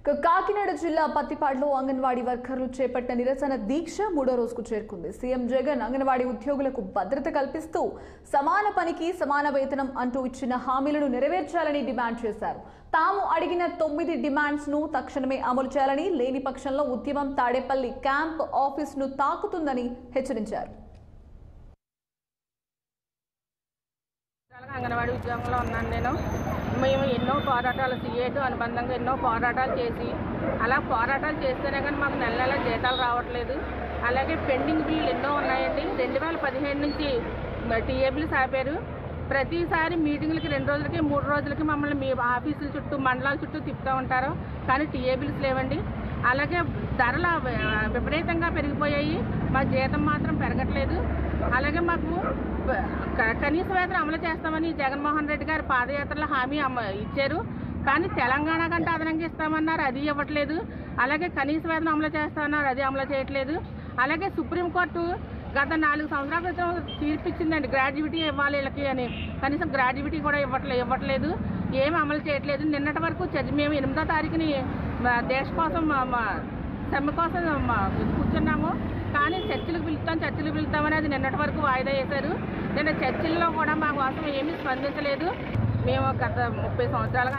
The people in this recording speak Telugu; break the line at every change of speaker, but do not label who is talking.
కాకినాడ జిల్లా పత్తిపాడులో అంగన్వాడీ వర్కర్లు చేపట్టిన నిరసన దీక్ష 3వ రోజుకు చేరుకుంది. సీఎం జగన్ అంగన్వాడీ ఉద్యోగులకు భద్రత కల్పిస్తూ సమాన పనికి సమాన వేతనం అంటూ ఇచ్చిన హామీలను నెరవేర్చాలని డిమాండ్ చేశారు. తాము అడిగిన 9 డిమాండ్స్ ను తక్షణమే అమలు చేయాలని, లేని పక్షంలో ఉద్యమం తాడేపల్లి క్యాంప్ ఆఫీసును తాకుతుందని హెచ్చరించారు.
అంగన్వాడీ ఉద్యోగంలో ఉన్నాను నేను. మేము ఎన్నో పోరాటాలు సీఏటు అనుబంధంగా ఎన్నో పోరాటాలు చేసి అలా పోరాటాలు చేస్తేనే కానీ మాకు నెల నెల జీతాలు రావట్లేదు. అలాగే పెండింగ్ బిల్లులు ఎన్నో ఉన్నాయండి. 2017 నుంచి టీఏ బిల్స్ ఆపారు. ప్రతిసారి మీటింగ్లకి 2 రోజులకి 3 రోజులకి మమ్మల్ని మీ ఆఫీసుల చుట్టూ మండలాల చుట్టూ తిప్పుతూ ఉంటారు, కానీ టీఏ బిల్స్ లేవండి. అలాగే ధరలు విపరీతంగా పెరిగిపోయాయి, మా జీతం మాత్రం పెరగట్లేదు. అలాగే మాకు కనీస వేతనం అమలు చేస్తామని జగన్మోహన్ రెడ్డి గారు పాదయాత్రలో హామీ ఇచ్చారు, కానీ తెలంగాణ కంటే అదనంగా ఇస్తామన్నారు, అది ఇవ్వట్లేదు. అలాగే కనీస వేతనం అమలు చేస్తామన్నారు, అది అమలు చేయట్లేదు. అలాగే సుప్రీంకోర్టు గత 4 సంవత్సరాల క్రితం తీర్పిచ్చిందండి గ్రాడ్యుయేటీ ఇవ్వాలి వీళ్ళకి అని, కనీసం గ్రాడ్యుయేటీ కూడా ఇవ్వట్లేదు, ఏమి అమలు చేయట్లేదు. నిన్నటి వరకు మేము 8వ తారీఖుని దేశ కోసం సమ్మె కోసం కూర్చున్నాము, కానీ చర్చలకు పిలుస్తామని అది నిన్నటి వరకు వాయిదా వేశారు. నిన్న చర్చల్లో కూడా మా కోసం ఏమీ స్పందించలేదు. మేము గత 30 సంవత్సరాలుగా